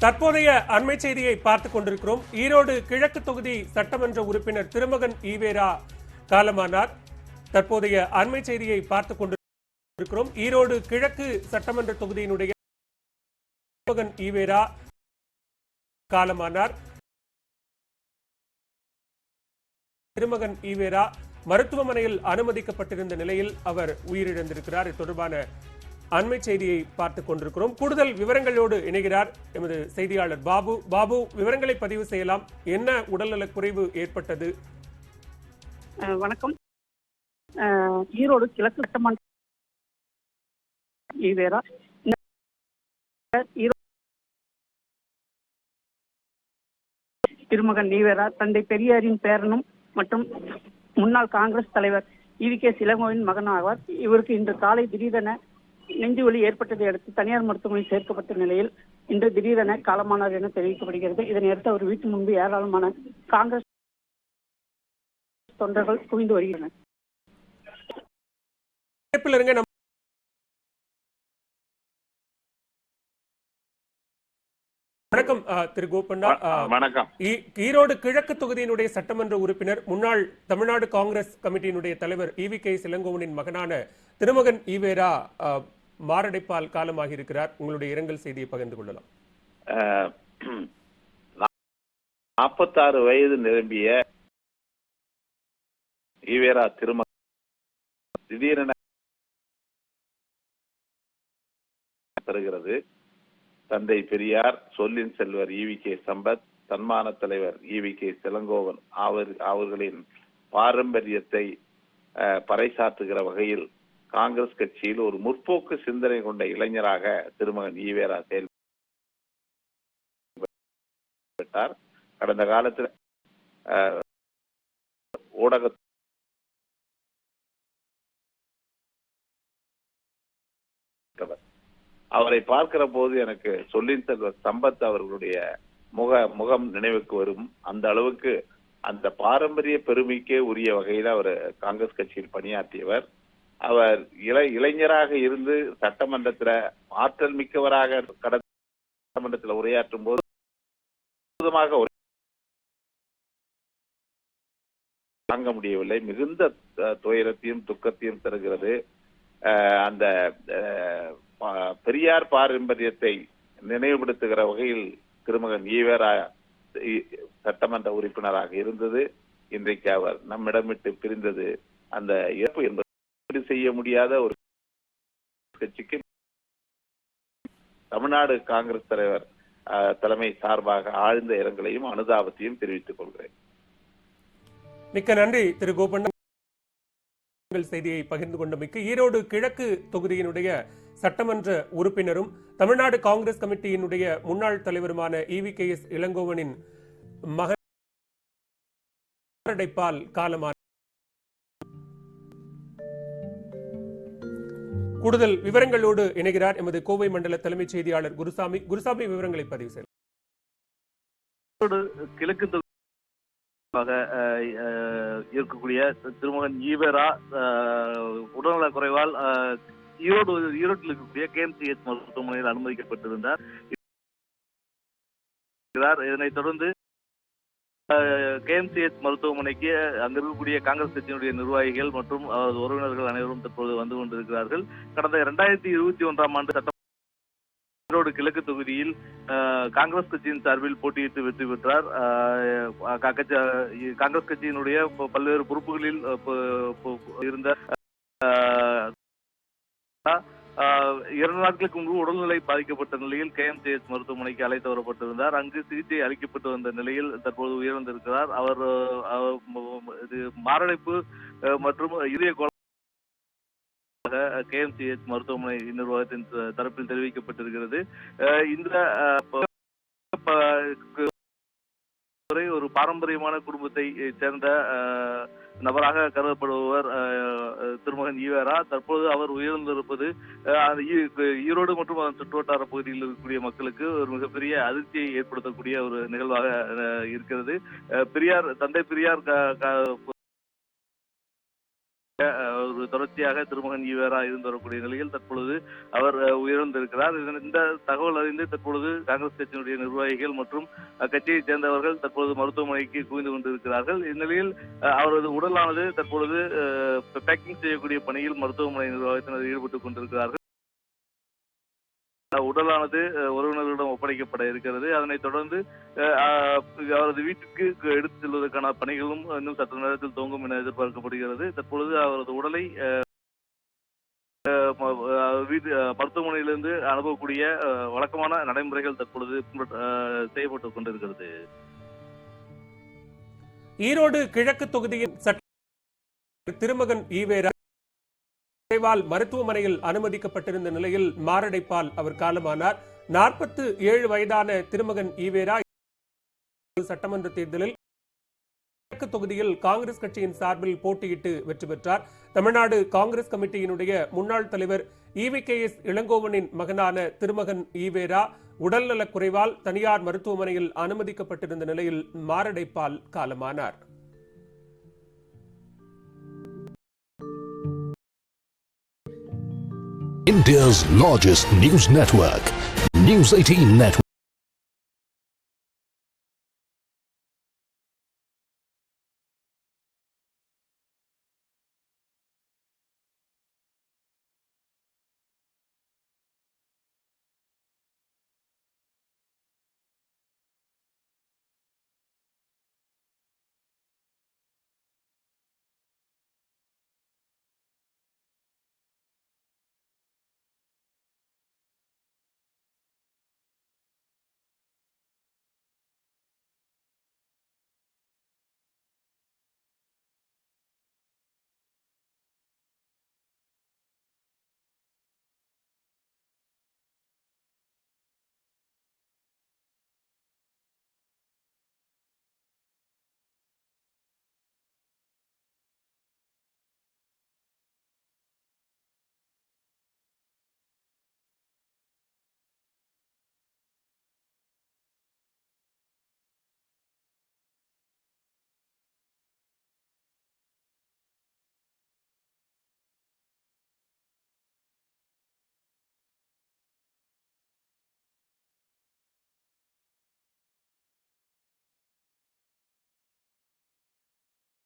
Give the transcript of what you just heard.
தற்போதைய அண்மை செய்தியை பார்த்துக் கொண்டிருக்கிறோம். ஈரோடு கிழக்கு தொகுதி சட்டமன்ற உறுப்பினர் திருமகன் ஈவேரா காலமானார். தற்போதைய அண்மை செய்தியை பார்த்துக் கொண்டிருக்கிறோம். ஈரோடு கிழக்கு சட்டமன்ற தொகுதியினுடைய திருமகன் ஈவேரா காலமானார். திருமகன் ஈவேரா மருத்துவமனையில் அனுமதிக்கப்பட்டிருந்த நிலையில் அவர் உயிரிழந்திருக்கிறார். இது தொடர்பான அண்மை செய்தியை பார்த்துக் கொண்டிருக்கிறோம். கூடுதல் விவரங்களோடு இணைகிறார் எமது செய்தியாளர் பாபு. பாபு, விவரங்களை பதிவு செய்யலாம். என்ன உடல்நலக் குறைவு ஏற்பட்டது? வணக்கம். ஈரோடு கிழக்கு சட்டமன்ற ஈவேரா திருமகன் ஈவேரா தந்தை பெரியாரின் பேரனும் மற்றும் முன்னாள் காங்கிரஸ் தலைவர் ஈவி.கே. இளங்கோவின் மகன் ஆவார். இவருக்கு இன்று காலை திடீரென நெஞ்சுவலி ஏற்பட்டதை அடுத்து தனியார் மருத்துவமனையில் சேர்க்கப்பட்ட நிலையில் இன்று திடீரென காலமானார் என தெரிவிக்கப்படுகிறது. இதனையடுத்து அவர் வீட்டு முன்பு ஏராளமான காங்கிரஸ் தொண்டர்கள் குவிந்து வருகின்றனர். வணக்கம் திரு கோபண்ணா. வணக்கம். ஈரோடு கிழக்கு தொகுதியினுடைய சட்டமன்ற உறுப்பினர் முன்னாள் தமிழ்நாடு காங்கிரஸ் கமிட்டியினுடைய தலைவர் ஈவி.கே. இளங்கோவனின் மகனான திருமகன் ஈவேரா மாரடைப்பால் காலமாகி இருக்கிறார். உங்களுடைய இரங்கல் செய்தியை பகிர்ந்து கொள்ளலாம். 46 வயது நிரம்பிய ஈவேரா திருமகன் திடீரென பெறுகிறது. தந்தை பெரியார், சொல்லின் செல்வர் ஈவி.கே. சம்பத், தன்மான தலைவர் ஈவி.கே. இளங்கோவன் அவர்களின் பாரம்பரியத்தை பறைசாற்றுகிற வகையில் காங்கிரஸ் கட்சியில் ஒரு முற்போக்கு சிந்தனை கொண்ட இளைஞராக திருமகன் ஈவேரா செயல்பட்டார். கடந்த காலத்தில் ஊடக அவரை பார்க்கிற போது எனக்கு சொல்லின் செல்வர் சம்பத் அவர்களுடைய முகம் நினைவுக்கு வரும். அந்த அளவுக்கு அந்த பாரம்பரிய பெருமைக்கே உரிய வகையில் அவர் காங்கிரஸ் கட்சியில் பணியாற்றியவர். அவர் இளைஞராக இருந்து சட்டமன்றத்தில் ஆற்றல் மிக்கவராக சட்டமன்றத்தில் உரையாற்றும் போது தாங்க முடியவில்லை. மிகுந்த துயரத்தையும் துக்கத்தையும் தருகிறது. அந்த பெரியார் பாரம்பரியத்தை நினைவுபடுத்துகிற வகையில் திருமகன் ஈவேரா சட்டமன்ற உறுப்பினராக இருந்தது. இன்றைக்கு அவர் நம்மிடம் விட்டு பிரிந்தது அந்த இழப்பு என்பது செய்ய முடியாத ஒரு கட்சிக்கு தமிழ்நாடு காங்கிரஸ் தலைவர் தலைமை சார்பாக ஆழ்ந்த இரங்கலையும் அனுதாபத்தையும் தெரிவித்துக் கொள்கிறேன். மிக்க நன்றி திரு கோபண்ணா, செய்தியை பகிர்ந்து கொண்டமைக்கு. ஈரோடு கிழக்கு தொகுதியினுடைய சட்டமன்ற உறுப்பினரும் தமிழ்நாடு காங்கிரஸ் கமிட்டியினுடைய முன்னாள் தலைவருமான ஈவி.கே. இளங்கோவனின் மகன் மாரடைப்பால் காலமான. கூடுதல் விவரங்களோடு இணைகிறார் எமது கோவை மண்டல தலைமைச் செய்தியாளர் குருசாமி. குருசாமி, விவரங்களை பதிவு செய்யலாம். கிழக்கு இருக்கக்கூடிய திருமகன் ஈவேரா உடல்நல குறைவால் ஈரோட்டில் இருக்கக்கூடிய KMCH மருத்துவமனையில் அனுமதிக்கப்பட்டிருந்தார். இதனைத் தொடர்ந்து KMCH மருத்துவமனைக்கு அங்க இருக்கக்கூடிய காங்கிரஸ் கட்சியினுடைய நிர்வாகிகள் மற்றும் உறவினர்கள் அனைவரும் தற்போது வந்து கொண்டிருக்கிறார்கள். கடந்த 2021ஆம் ஆண்டு ஈரோடு கிழக்கு தொகுதியில் காங்கிரஸ் கட்சியின் சார்பில் போட்டியிட்டு வெற்றி பெற்றார். காங்கிரஸ் கட்சியினுடைய பல்வேறு பொறுப்புகளில் இருந்த 2 நாட்களுக்கு முன்பு உடல்நிலை பாதிக்கப்பட்ட நிலையில் KMCH மருத்துவமனைக்கு அழைத்து வரப்பட்டிருந்தார். அங்கு சிகிச்சை அளிக்கப்பட்டு வந்த நிலையில் தற்போது உயிரிழந்திருக்கிறார். அவர் மாரடைப்பு மற்றும் இதய KMCH மருத்துவமனை நிர்வாகத்தின் தரப்பில் தெரிவிக்கப்பட்டிருக்கிறது. இந்த ஒரு பாரம்பரியமான குடும்பத்தை சேர்ந்த நபராக கருதப்படுபவர் திருமகன் ஈவேரா. தற்போது அவர் உயிரிழந்திருப்பது ஈரோடு மற்றும் அதன் சுற்றுவட்டார பகுதியில் இருக்கக்கூடிய மக்களுக்கு ஒரு மிகப்பெரிய அதிர்ச்சியை ஏற்படுத்தக்கூடிய ஒரு நிகழ்வாக இருக்கிறது. தந்தை பெரியார் ஒரு தொடர்ச்சியாக திருமகன் ஈவேரா இருந்து வரக்கூடிய நிலையில் தற்பொழுது அவர் உயிரிழந்திருக்கிறார். இந்த தகவல் அறிந்து தற்பொழுது காங்கிரஸ் கட்சியினுடைய நிர்வாகிகள் மற்றும் கட்சியைச் சேர்ந்தவர்கள் தற்பொழுது மருத்துவமனைக்கு குவிந்து கொண்டிருக்கிறார்கள். இந்நிலையில் அவரது உடலானது தற்பொழுது பேக்கிங் செய்யக்கூடிய பணியில் மருத்துவமனை நிர்வாகத்தினர் ஈடுபட்டுக் கொண்டிருக்கிறார்கள். உடலானது உறவினர்களிடம் ஒப்படைக்கப்பட இருக்கிறது. அதனைத் தொடர்ந்து அவரது வீட்டுக்கு எடுத்து செல்வதற்கான பணிகளும் இன்னும் சற்று நேரத்தில் துவங்கும் என எதிர்பார்க்கப்படுகிறது. தற்பொழுது அவரது உடலை மருத்துவமனையிலிருந்து அனுப்பக்கூடிய வழக்கமான நடைமுறைகள் தற்பொழுது செய்யப்பட்டுக் கொண்டிருக்கிறது. ஈரோடு கிழக்கு தொகுதியின் திருமகன் ஈவேரா மருத்துவமனையில் அனுமதிக்கப்பட்டிருந்த நிலையில் மாரடைப்பால் அவர் காலமானார். 47 வயதான திருமகன் ஈவேரா சட்டமன்ற தேர்தலில் கிழக்கு தொகுதியில் காங்கிரஸ் கட்சியின் சார்பில் போட்டியிட்டு வெற்றி பெற்றார். தமிழ்நாடு காங்கிரஸ் கமிட்டியினுடைய முன்னாள் தலைவர் EVKS இளங்கோவனின் மகனான திருமகன் ஈவேரா உடல்நலக் குறைவால் தனியார் மருத்துவமனையில் அனுமதிக்கப்பட்டிருந்த நிலையில் மாரடைப்பால் காலமானார். India's largest news network, News 18 Network.